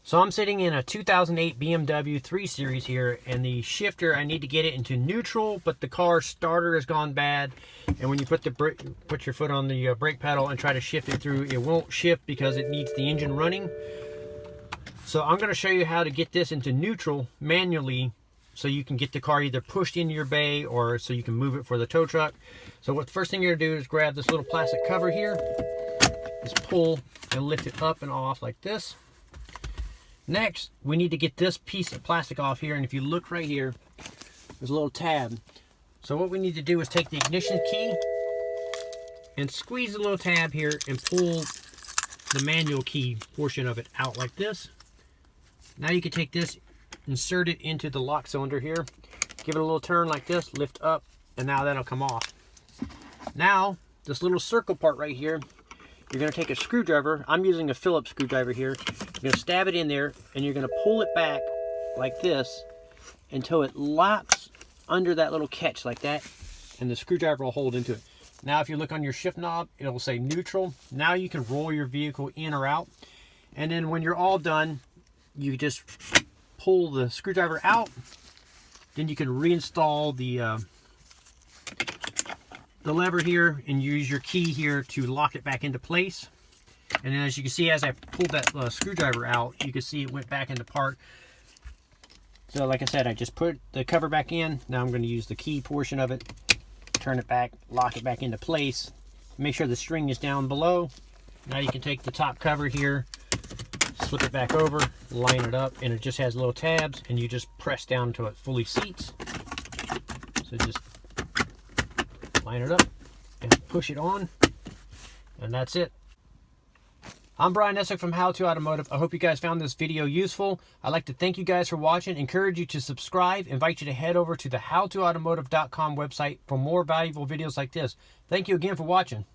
So I'm sitting in a 2008 BMW 3 Series here, and the shifter, I need to get it into neutral, but the car starter has gone bad. And when you put your foot on the brake pedal and try to shift it through, it won't shift because it needs the engine running. So I'm going to show you how to get this into neutral manually, so you can get the car either pushed into your bay or so you can move it for the tow truck. So what the first thing you're going to do is grab this little plastic cover here, just pull and lift it up and off like this. Next, we need to get this piece of plastic off here, and if you look right here, there's a little tab. So what we need to do is take the ignition key and squeeze the little tab here and pull the manual key portion of it out like this. Now you can take this, insert it into the lock cylinder here, give it a little turn like this, lift up, and now that'll come off. Now, this little circle part right here, you're going to take a screwdriver. I'm using a Phillips screwdriver here. You're going to stab it in there, and you're going to pull it back like this until it locks under that little catch like that, and the screwdriver will hold into it. Now if you look on your shift knob, it'll say neutral. Now you can roll your vehicle in or out, and then when you're all done, you just pull the screwdriver out. Then you can reinstall the lever here and use your key here to lock it back into place. And then as you can see, as I pulled that screwdriver out, you can see it went back into part. So like I said, I just put the cover back in. Now I'm going to use the key portion of it, turn it back, lock it back into place. Make sure the string is down below. Now you can take the top cover here, slip it back over, line it up, and it just has little tabs, and you just press down until it fully seats. So just line it up and push it on, and that's it. I'm Brian Eslick from How To Automotive. I hope you guys found this video useful. I'd like to thank you guys for watching, encourage you to subscribe, invite you to head over to the howtoautomotive.com website for more valuable videos like this. Thank you again for watching.